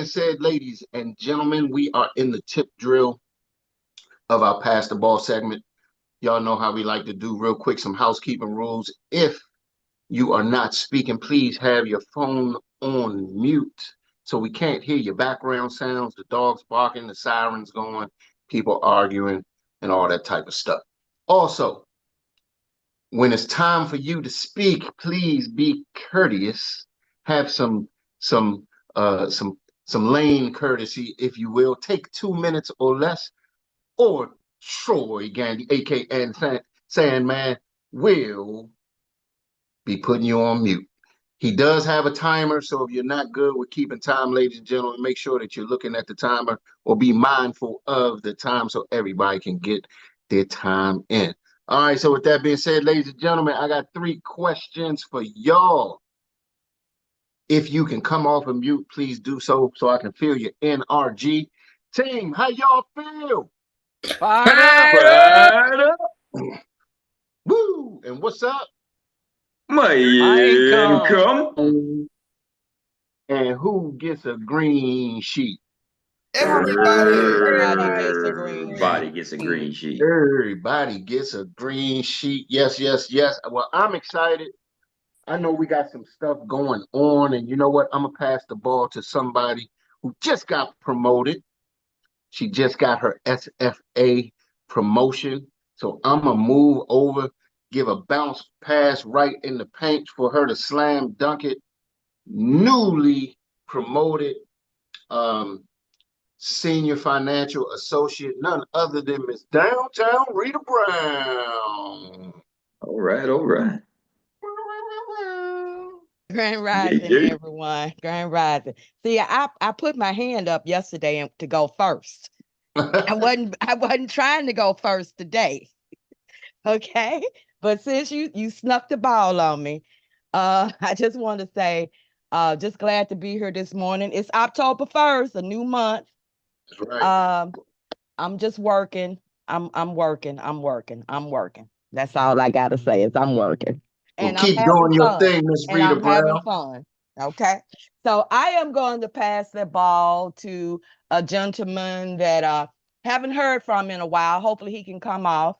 said, ladies and gentlemen, we are in the tip drill of our Pass the Ball segment. Y'all know how we like to do real quick some housekeeping rules. If you are not speaking, please have your phone on mute so we can't hear your background sounds, the dogs barking, the sirens going, people arguing, and all that type of stuff. Also, when it's time for you to speak, please be courteous. Have some uh some some lane courtesy, if you will. Take 2 minutes or less, or Troy Gandy, aka Sandman, will be putting you on mute. He does have a timer, so if you're not good with keeping time, ladies and gentlemen, make sure that you're looking at the timer or be mindful of the time so everybody can get their time in. All right, so with that being said, ladies and gentlemen, I got 3 questions for y'all. If you can come off of mute, please do so I can feel your NRG. Team, how y'all feel? Fired up. Fired up. Woo! And what's up? My income. income. And who gets a green sheet? Everybody. Everybody gets a green Everybody sheet. gets a green sheet. Everybody gets a green sheet. Yes, yes, yes. Well, I'm excited. I know we got some stuff going on, and you know what? I'm gonna pass the ball to somebody who just got promoted. She just got her SFA promotion. So I'm gonna move over, give a bounce pass right in the paint for her to slam dunk it. Newly promoted um, senior financial associate, none other than Miss Downtown Rita Brown. All right, all right. Grand Yeah, Rising, yeah. everyone. Grand Rising. See, I put my hand up yesterday to go first. I wasn't trying to go first today. Okay. But since you snuck the ball on me, I just want to say, just glad to be here this morning. It's October 1st, a new month. That's right. Um, I'm just working. I'm working. I'm working. I'm working. That's all I gotta say is I'm working. Well, And I'm keep having doing your fun. thing, Miss And Rita I'm having Brown. fun. Okay. So I am going to pass the ball to a gentleman that haven't heard from in a while. Hopefully he can come off.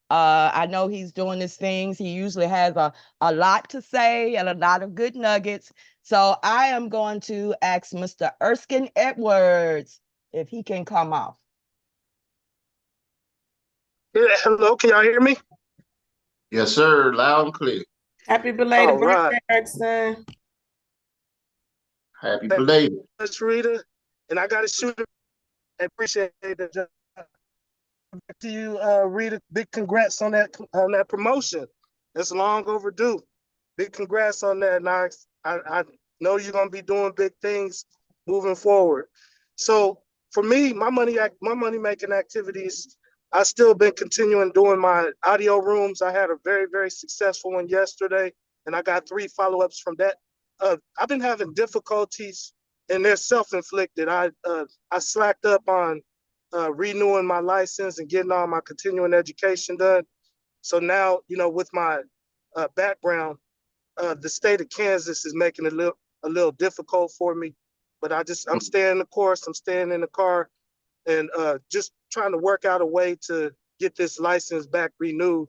I know he's doing his things. He usually has a lot to say and a lot of good nuggets. So I am going to ask Mr. Erskine Edwards if he can come off. Yeah, hello, can y'all hear me? Yes, sir. Loud and clear. Happy belated All right. birthday, Erickson. Happy belated. That's Rita. And I got to shoot it. I appreciate that. Back to you, Rita. Big congrats on that promotion. It's long overdue. Big congrats on that. And I know you're gonna be doing big things moving forward. So for me, my money making activities, I still been continuing doing my audio rooms. I had a very, very successful one yesterday, and I got 3 follow-ups from that. I've been having difficulties, and they're self-inflicted. I slacked up on renewing my license and getting all my continuing education done. So now, with my background, the state of Kansas is making it a little difficult for me. But I'm staying the course. I'm staying in the car, and just trying to work out a way to get this license back renewed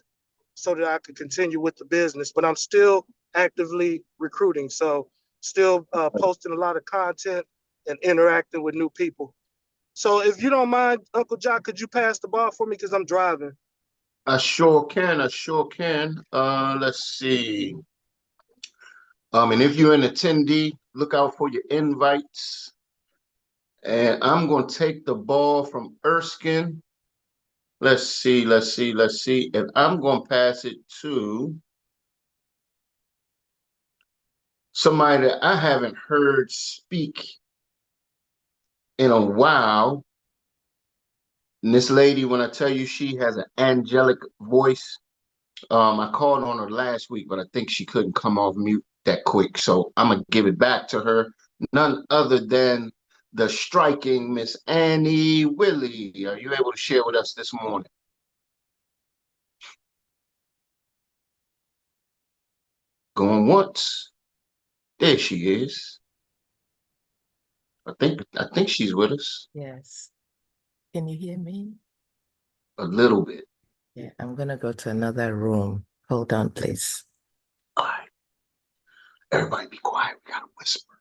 so that I could continue with the business. But I'm still actively recruiting, so still posting a lot of content and interacting with new people. So if you don't mind, Uncle John, could you pass the ball for me because I'm driving? I sure can. I sure can. Let's see. And if you're an attendee, look out for your invites. And I'm going to take the ball from Erskine. Let's see. And I'm going to pass it to somebody that I haven't heard speak in a while. And this lady, when I tell you she has an angelic voice, I called on her last week, but I think she couldn't come off mute that quick. So I'm going to give it back to her. None other than the striking Miss Annie Willie. Are you able to share with us this morning? Going once. There she is. I think she's with us Yes. Can you hear me? a little bit. Yeah, I'm gonna go to another room. Hold on, please. All right. Everybody be quiet. We gotta whisper.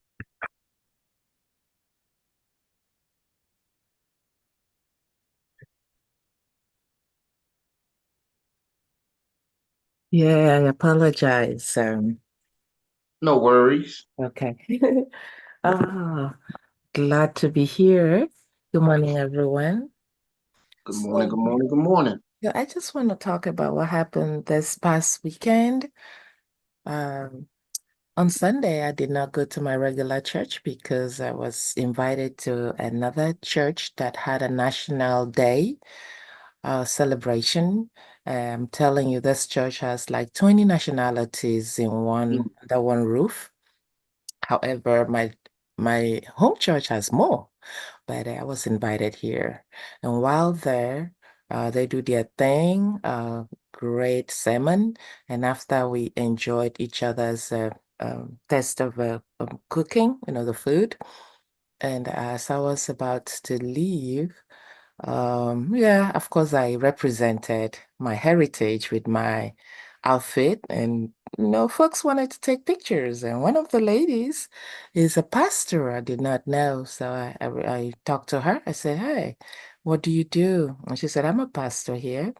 Yeah, I apologize. No worries. Okay. Ah, glad to be here. Good morning, everyone. Good morning, So, good morning, good morning. yeah, I just want to talk about what happened this past weekend. Um, on Sunday, I did not go to my regular church because I was invited to another church that had a national day celebration. I'm telling you, this church has like 20 nationalities in Mm. under one roof. However, my home church has more, but I was invited here. And while there, they do their thing, great sermon. And after we enjoyed each other's taste of cooking, the food. And as I was about to leave, yeah, of course, I represented my heritage with my outfit, and folks wanted to take pictures. And one of the ladies is a pastor. I did not know, so I talked to her. I said, "Hey, what do you do?" And she said, "I'm a pastor here."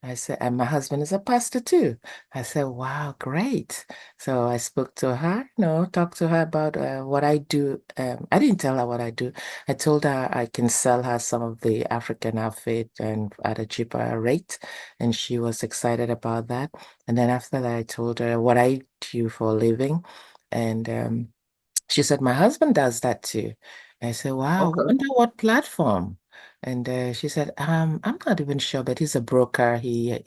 I said, "And my husband is a pastor too." I said, "Wow, great." So I spoke to her, talked to her about what I do. I didn't tell her what I do. I told her I can sell her some of the African outfit and at a cheaper rate, and she was excited about that. And then after that, I told her what I do for a living, and she said, "My husband does that too." I said, "Wow, Okay. wonder what platform?" And she said, "I'm not even sure, but he's a broker. He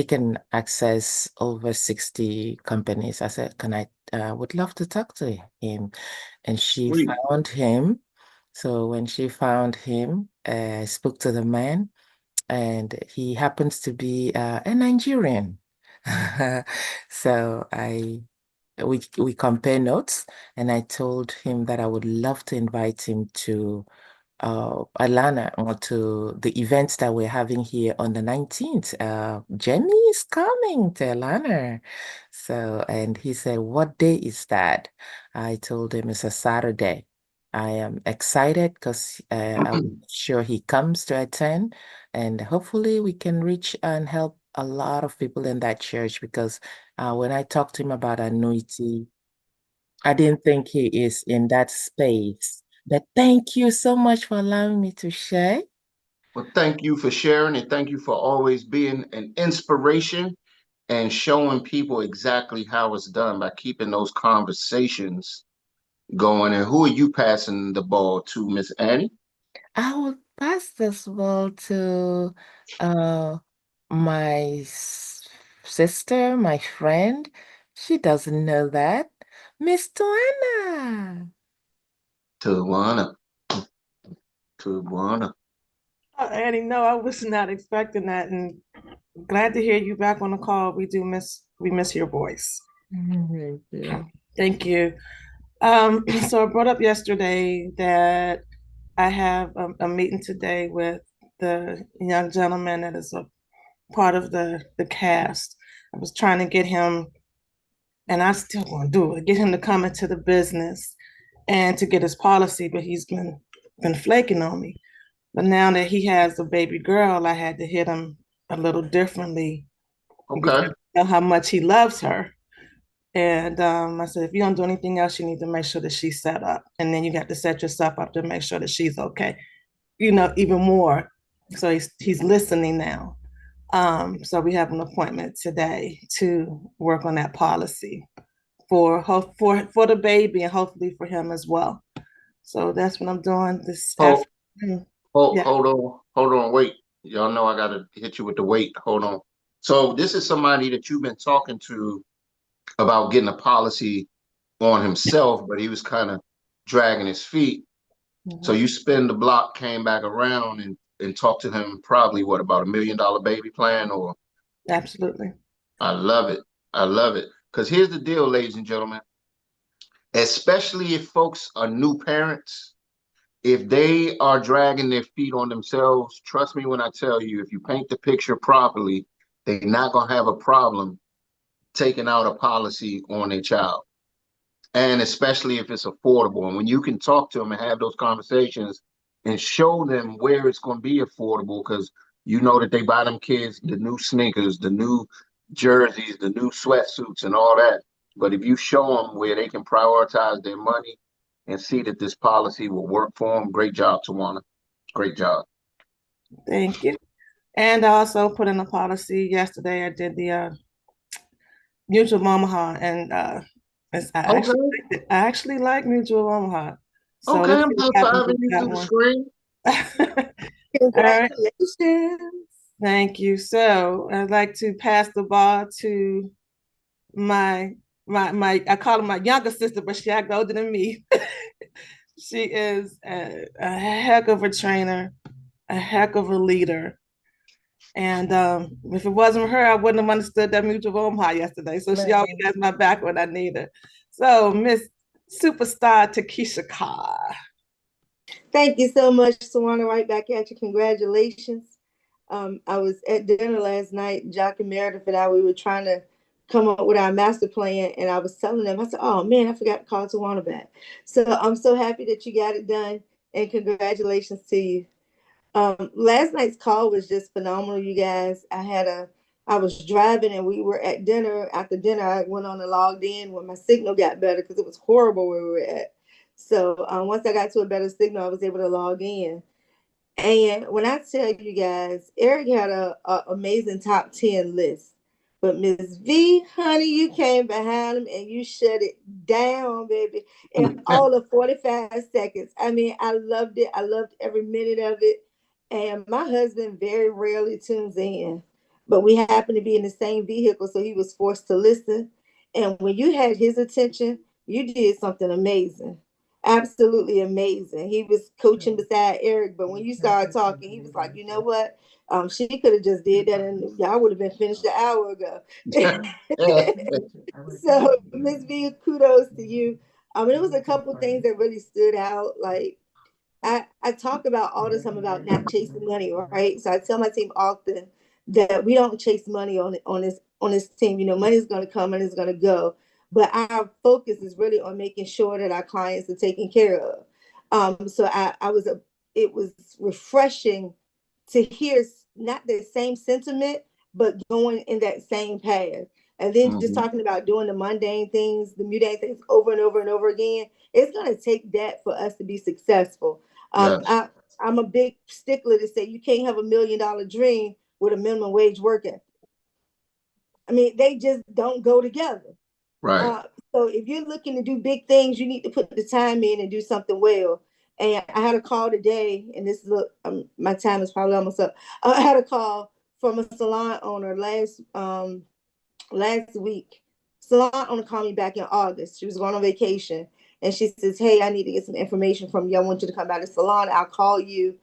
can access over 60 companies." I said, "Can I would love to talk to him." And she Sweet. found him. So when she found him, I spoke to the man, and he happens to be a Nigerian. So we compare notes, and I told him that I would love to invite him to Atlanta, or to the events that we're having here on the 19th. Jenny is coming to Atlanta. So, and he said, "What day is that?" I told him it's a Saturday. I am excited because I'm sure he comes to attend, and hopefully we can reach and help a lot of people in that church, because when I talked to him about annuity, I didn't think he is in that space. But thank you so much for allowing me to share. Well, thank you for sharing and thank you for always being an inspiration and showing people exactly how it's done by keeping those conversations going. And who are you passing the ball to, Miss Annie? I will pass this ball to uh, my sister, my friend. She doesn't know that. Miss Joanna. Tawana. Tawana. Annie, no, I was not expecting that, and glad to hear you back on the call. We miss your voice. Thank you. Thank you. So I brought up yesterday that I have a meeting today with the young gentleman that is a part of the cast. I was trying to get him, and I still want to do it, get him to come into the business and to get his policy, but he's been flaking on me. But now that he has a baby girl, I had to hit him a little differently because Okay. I know how much he loves her. And I said, if you don't do anything else, you need to make sure that she's set up. And then you got to set yourself up to make sure that she's okay, even more. So he's listening now. So we have an appointment today to work on that policy for the baby and hopefully for him as well. So that's what I'm doing this Hold, afternoon. hold, Yeah. hold on, wait. Y'all know I gotta hit you with the wait. Hold on. So this is somebody that you've been talking to about getting a policy on himself, but he was kind of dragging his feet. So Mhm. you spin the block, came back around and talked to him probably what about $1 million baby plan or Absolutely. I love it. I love it. Because here's the deal, ladies and gentlemen. especially if folks are new parents. If they are dragging their feet on themselves, trust me when I tell you, if you paint the picture properly, they're not going to have a problem taking out a policy on their child. And especially if it's affordable. And when you can talk to them and have those conversations and show them where it's going to be affordable, because you know that they buy them kids the new sneakers, the new jerseys, the new sweatsuits, and all that. But if you show them where they can prioritize their money and see that this policy will work for them, great job, Tawana. Great job. Thank you. And I also put in a policy yesterday. I did the Mutual of Omaha, and I actually like Mutual of Omaha. So Okay, let's I'm see what happens high-fiving with you that through the one. screen. All right. Congratulations. Thank you. So I'd like to pass the ball to my I call her my younger sister, but she act older than me. She is a heck of a trainer, a heck of a leader. And if it wasn't for her, I wouldn't have understood that Mutual of Omaha yesterday. So she always has my back when I need her. So Miss Superstar Takesha Carr. Thank you so much, Tawana. Right back at you. Congratulations. I was at dinner last night. Jock and Meredith and I, we were trying to come up with our master plan, and I was telling them, I said, "Oh man, I forgot to call Tawana back." So I'm so happy that you got it done, and congratulations to you. Last night's call was just phenomenal, you guys. I was driving and we were at dinner. After dinner, I went on and logged in when my signal got better because it was horrible where we were at. So once I got to a better signal, I was able to log in. And when I tell you guys, Eric had a amazing top 10 list. But Miss V, honey, you came behind him and you shut it down, baby, in all of 45 seconds. I mean, I loved it. I loved every minute of it. And my husband very rarely tunes in, but we happened to be in the same vehicle, so he was forced to listen. And when you had his attention, you did something amazing. Absolutely amazing. He was coaching beside Eric, but when you started talking, he was like, you know what? She could have just did that, and y'all would have been finished an hour ago. So, Miss V, kudos to you. There was a couple things that really stood out. Like I talk about all the time about not chasing money, right? So I tell my team often that we don't chase money on this team. You know, money is going to come and it's going to go, but our focus is really on making sure that our clients are taken care of. So it was refreshing to hear not the same sentiment, but going in that same path. And then just talking about doing the mundane things, the mundane things over and over and over again. It's going to take that for us to be successful. Yes. I'm a big stickler to say you can't have $1 million dream with a minimum wage work ethic. I mean, they just don't go together. Right. So if you're looking to do big things, you need to put the time in and do something well. And I had a call today, and this is my time is probably almost up. I had a call from a salon owner last week. Salon owner called me back in August. She was going on vacation, and she says, "Hey, I need to get some information from you. I want you to come by the salon. I'll call you.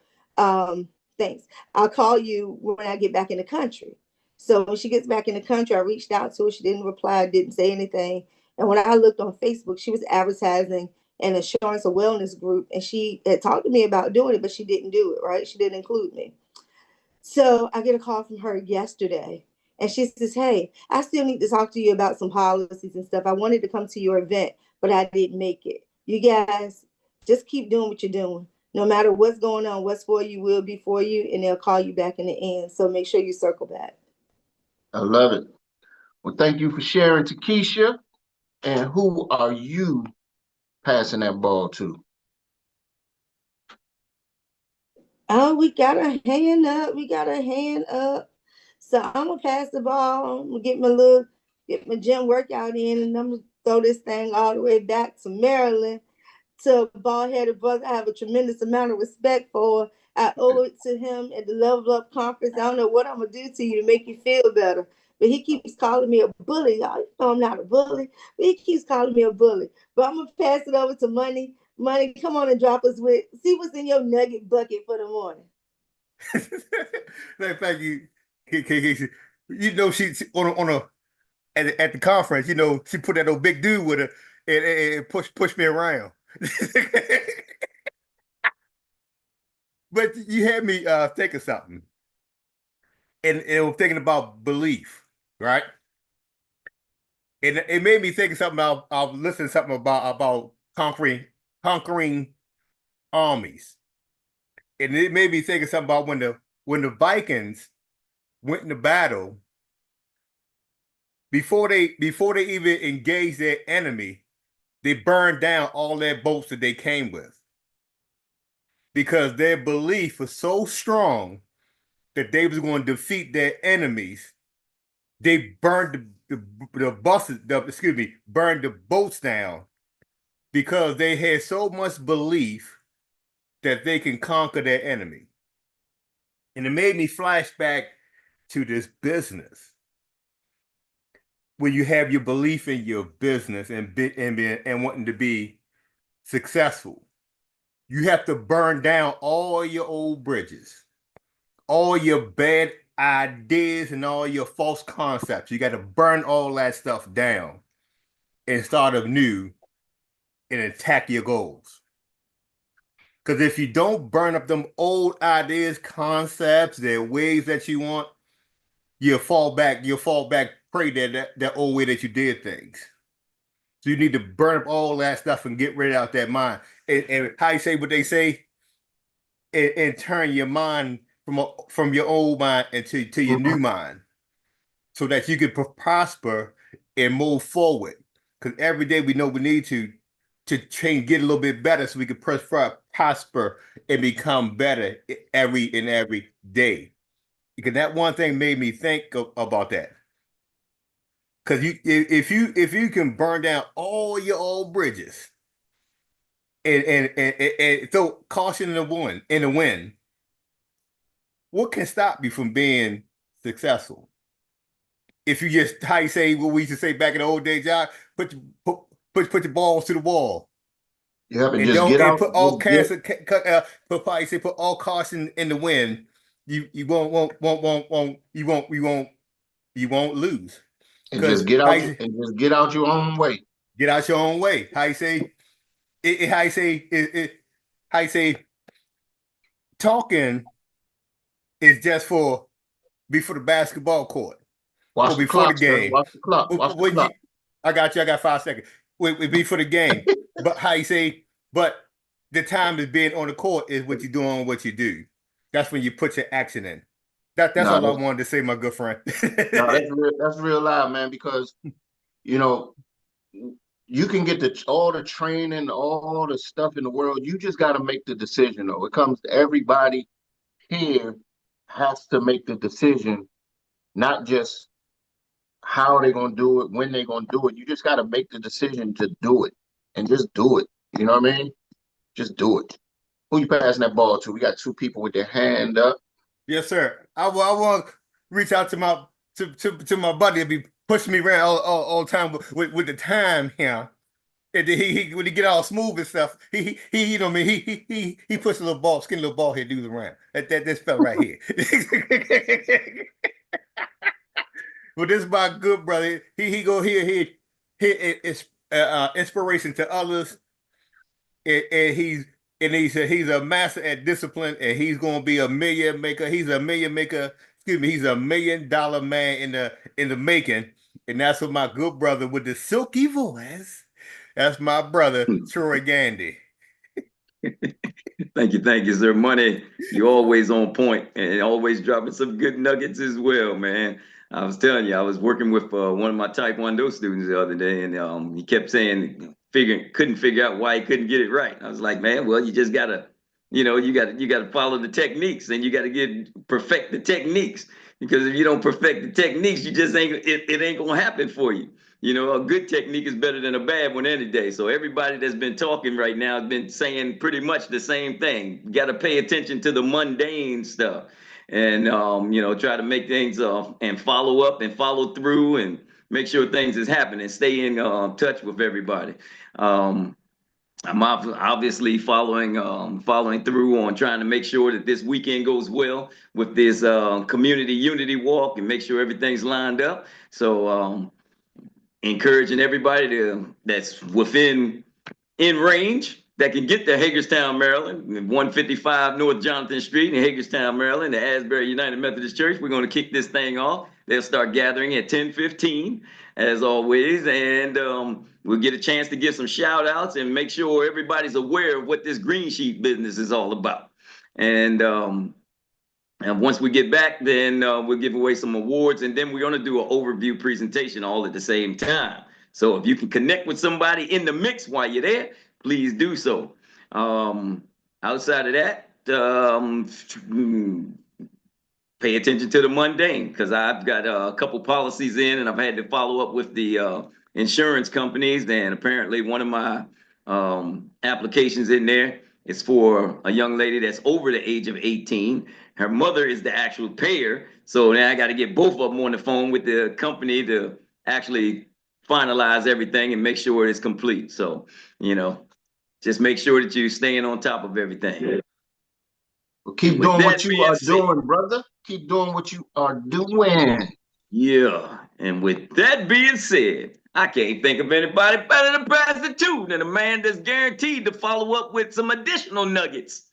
Thanks. I'll call you when I get back in the country." So when she gets back in the country, I reached out to her. She didn't reply, didn't say anything. And when I looked on Facebook, she was advertising an insurance or wellness group, and she had talked to me about doing it, but she didn't do it. Right? She didn't include me. So I get a call from her yesterday, and she says, "Hey, I still need to talk to you about some policies and stuff. I wanted to come to your event, but I didn't make it. You guys just keep doing what you're doing. No matter what's going on, what's for you will be for you, and they'll call you back in the end. So make sure you circle back." I love it. Well, thank you for sharing, Takesha. And who are you passing that ball to? Oh, we got a hand up. We got a hand up. So I'm gonna pass the ball. I'm gonna get my gym workout in, and I'm gonna throw this thing all the way back to Maryland, to a bald-headed brother I have a tremendous amount of respect for. I owe it to him at the Level Up Conference. I don't know what I'm gonna do to you to make you feel better, but he keeps calling me a bully. Y'all, you know I'm not a bully, but he keeps calling me a bully. But I'm gonna pass it over to Money. Money, come on and drop us with, see what's in your nugget bucket for the morning. Thank you, You know, she on a at the conference, you know, she put that old big dude with her. and push me around. But you had me think of something, and I'm thinking about belief, right? And it made me think of something. I'll listen to something about conquering armies, and it made me think of something about when the Vikings went into battle before they even engaged their enemy, they burned down all their boats that they came with because their belief was so strong that they was going to defeat their enemies. They burned the buses, burned the boats down because they had so much belief that they can conquer their enemy. And it made me flash back to this business when you have your belief in your business and wanting to be successful. You have to burn down all your old bridges, all your bad ideas, and all your false concepts. You got to burn all that stuff down and start anew and attack your goals. Because if you don't burn up them old ideas, concepts, the ways that you want, you'll fall back prey to that old way that you did things. So you need to burn up all that stuff and get rid of that mind. And how you say what they say, and turn your mind from your old mind to your new mind, so that you can prosper and move forward. Because every day we know we need to change, get a little bit better, so we can prosper and become better every day. Because that one thing made me think about that. Because if you can burn down all your old bridges and throw caution in the wind, what can stop you from being successful? If you just, how you say what we used to say back in the old days, y'all, put your balls to the wall. You have to And just don't get and out, put all just get, cancer put all caution in the wind. You won't lose. and Because just get how out you and just get out your own way. get out your own way. How you say how you say how you say talking is just before the basketball court or Watch the before the clock, sir. game. Watch the clock. Watch the When you, clock. I got you. I got 5 seconds. Wait, before the game. But how you say? But the time is being on the court is what you doing, what you do. That's when you put your action in. That's No, all I that's wanted to say, my good friend. no, that's real loud, man. Because you know you can get all the training, all the stuff in the world. You just got to make the decision, though. It comes to everybody here has to make the decision, not just how they're gonna do it, when they're gonna do it. You just got to make the decision to do it, and just do it. You know what I mean? Just do it. Who you passing that ball to? We got two people with their hand up. Yes, sir. I want to reach out to my buddy that be pushing me around all the time with the time here. And then he when he get all smooth and stuff, he you know what I mean, he puts a little ball, skinny little ball here, dudes around. That this fella right here. But this is my good brother. He go here is inspiration to others, and he's a master at discipline, and he's gonna be a million maker. He's a million maker. Excuse me. He's $1 million man in the making, and that's what my good brother with the silky voice. That's my brother Troy Gandy. Thank you, sir. Money, you always on point and always dropping some good nuggets as well, man. I was telling you, I was working with one of my Taekwondo students the other day, and he kept saying, couldn't figure out why he couldn't get it right. I was like, man, well, you just gotta, you gotta follow the techniques, and you gotta perfect the techniques. Because if you don't perfect the techniques, you just it ain't gonna happen for you. A good technique is better than a bad one any day. So everybody that's been talking right now has been saying pretty much the same thing. You got to pay attention to the mundane stuff, and try to make things and follow up and follow through and make sure things is happening. Stay in touch with everybody. I'm obviously following through on trying to make sure that this weekend goes well with this community unity walk and make sure everything's lined up. So encouraging everybody that's within in range that can get to Hagerstown, Maryland, 155 North Jonathan Street in Hagerstown, Maryland, the Asbury United Methodist Church. We're going to kick this thing off. They'll start gathering at 10:15, as always, and we'll get a chance to give some shout outs and make sure everybody's aware of what this green sheet business is all about. And once we get back, then we'll give away some awards, and then we're going to do an overview presentation all at the same time. So if you can connect with somebody in the mix while you're there, please do so. Outside of that, pay attention to the mundane, because I've got a couple policies in, and I've had to follow up with the insurance companies. And apparently one of my applications in there is for a young lady that's over the age of 18. Her mother is the actual payer. So now I got to get both of them on the phone with the company to actually finalize everything and make sure it's complete. So, just make sure that you're staying on top of everything. Well, keep doing what you are doing, brother. Keep doing what you are doing. Yeah. And with that being said, I can't think of anybody better to pass it to than a man that's guaranteed to follow up with some additional nuggets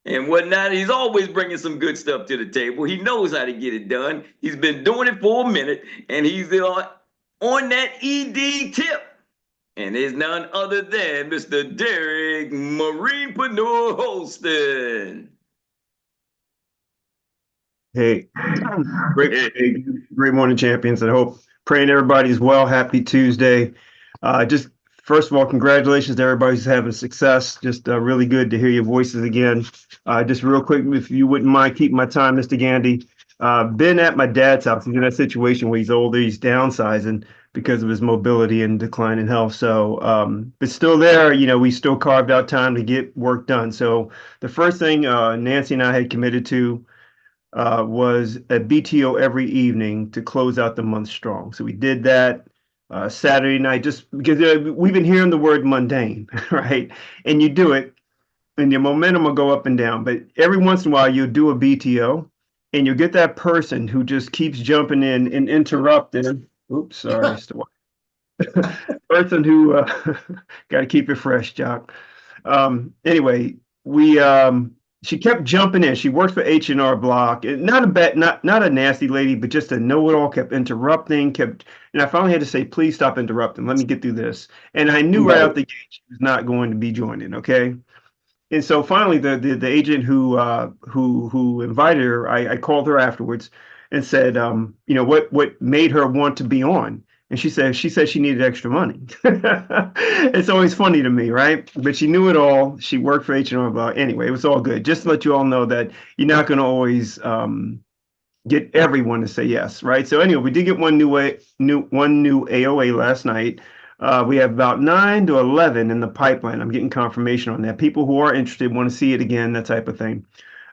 and whatnot. He's always bringing some good stuff to the table. He knows how to get it done. He's been doing it for a minute, and he's on that ED tip. And there's none other than Mr. Derek Marine-Preneur Holston. Hey, great morning, champions. I hope, praying everybody's well. Happy Tuesday. Just first of all, congratulations to everybody who's having success. Just really good to hear your voices again. Just real quick, if you wouldn't mind keeping my time, Mr. Gandy. Been at my dad's house. He's in that situation where he's older, he's downsizing because of his mobility and decline in health. So, but still there, we still carved out time to get work done. So the first thing Nancy and I had committed to was a BTO every evening to close out the month strong. So we did that Saturday night, just because we've been hearing the word mundane, right? And you do it and your momentum will go up and down. But every once in a while you'll do a BTO and you'll get that person who just keeps jumping in and interrupting. Oops, sorry. Person who got to keep it fresh, Jock. Anyway, she kept jumping in. She worked for H&R Block. Not a nasty lady, but just a know-it-all. Kept interrupting. And I finally had to say, "Please stop interrupting. Let me get through this." And I knew right out the gate she was not going to be joining. Okay. And so finally, the agent who invited her, I called her afterwards and said, what made her want to be on? And she said she needed extra money. It's always funny to me, right? But she knew it all. She worked for H&R Block. Anyway, it was all good. Just to let you all know that you're not going to always get everyone to say yes, right? So anyway, we did get one new AOA last night. We have about 9 to 11 in the pipeline. I'm getting confirmation on that. People who are interested want to see it again, that type of thing.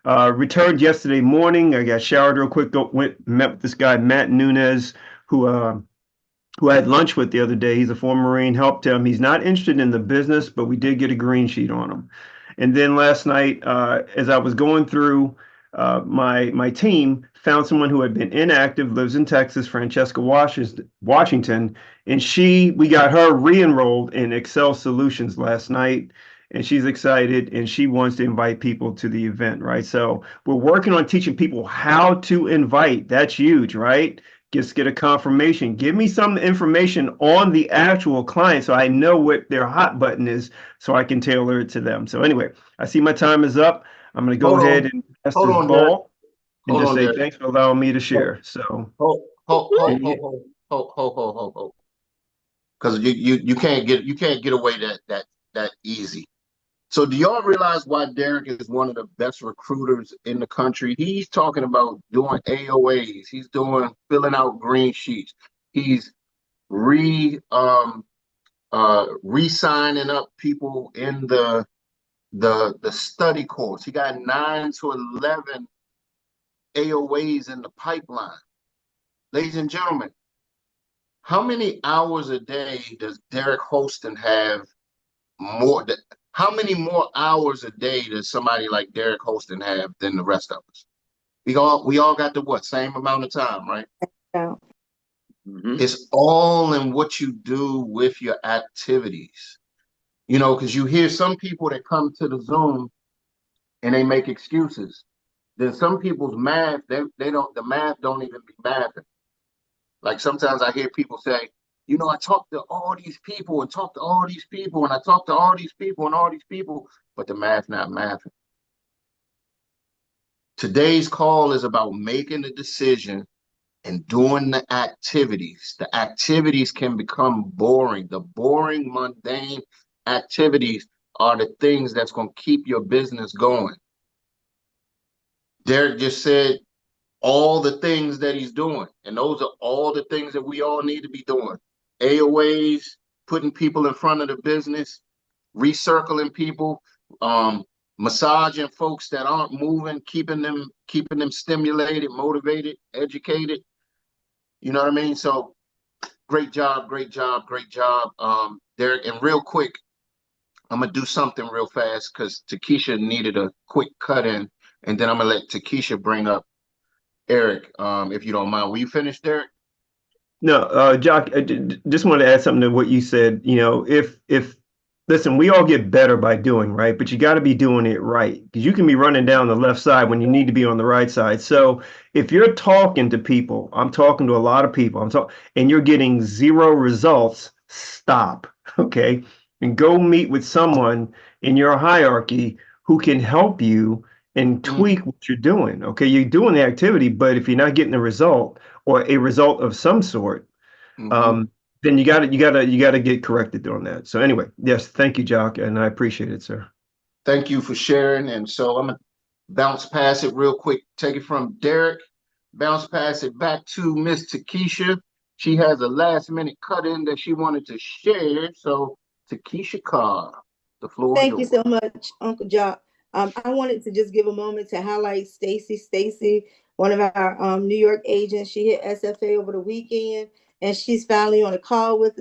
Returned yesterday morning. I got showered real quick. Met with this guy, Matt Nunez, who I had lunch with the other day. He's a former Marine, helped him. He's not interested in the business, but we did get a green sheet on him. And then last night, as I was going through my team, found someone who had been inactive, lives in Texas, Francesca Washington, and we got her re-enrolled in Excel Solutions last night, and she's excited, and she wants to invite people to the event, right? So we're working on teaching people how to invite. That's huge, right? Just get a confirmation. Give me some information on the actual client so I know what their hot button is so I can tailor it to them. So anyway, I see my time is up. I'm going to go ahead and pass this ball and just say thanks for allowing me to share. So Ho. Because you can't get away that easy. So do y'all realize why Derek is one of the best recruiters in the country? He's talking about doing AOAs. He's filling out green sheets. He's re-signing up people in the study course. He got 9 to 11 AOAs in the pipeline. Ladies and gentlemen, how many hours a day does Derek Holston have more? How many more hours a day does somebody like Derek Holston have than the rest of us? We all got the same amount of time, right? Yeah. It's all in what you do with your activities. You know, because you hear some people that come to the Zoom and they make excuses. Then some people's math, they don't, the math don't even be mathing. Like sometimes I hear people say, you know, I talked to all these people and talked to all these people and I talked to all these people and all these people, but the math not mathing. Today's call is about making the decision and doing the activities. The activities can become boring. The boring, mundane activities are the things that's going to keep your business going. Derek just said all the things that he's doing, and those are all the things that we all need to be doing. AOAs, putting people in front of the business, recircling people, massaging folks that aren't moving, keeping them stimulated, motivated, educated. You know what I mean? So great job, great job, great job, Derek. And real quick, I'm gonna do something real fast because Takesha needed a quick cut in, and then I'm gonna let Takesha bring up Eric, if you don't mind. Will you finish, Derek? No, Jock, just wanted to add something to what you said. You know, if listen, we all get better by doing, right? But you got to be doing it right because you can be running down the left side when you need to be on the right side. So if you're talking to people, I'm talking to a lot of people, and you're getting zero results, stop, okay? And go meet with someone in your hierarchy who can help you and tweak what you're doing. Okay, you're doing the activity, but if you're not getting the result or a result of some sort, then you gotta get corrected on that. So anyway, yes, thank you, Jock, and I appreciate it, sir. Thank you for sharing. And so I'm gonna bounce past it real quick. Take it from Derek, bounce past it back to Miss Takesha. She has a last minute cut in that she wanted to share. So Takesha Carr, the floor is Thank you yours. so much, Uncle Jock. I wanted to just give a moment to highlight Stacy. Stacy, one of our New York agents, she hit SFA over the weekend, and she's finally on a call with us.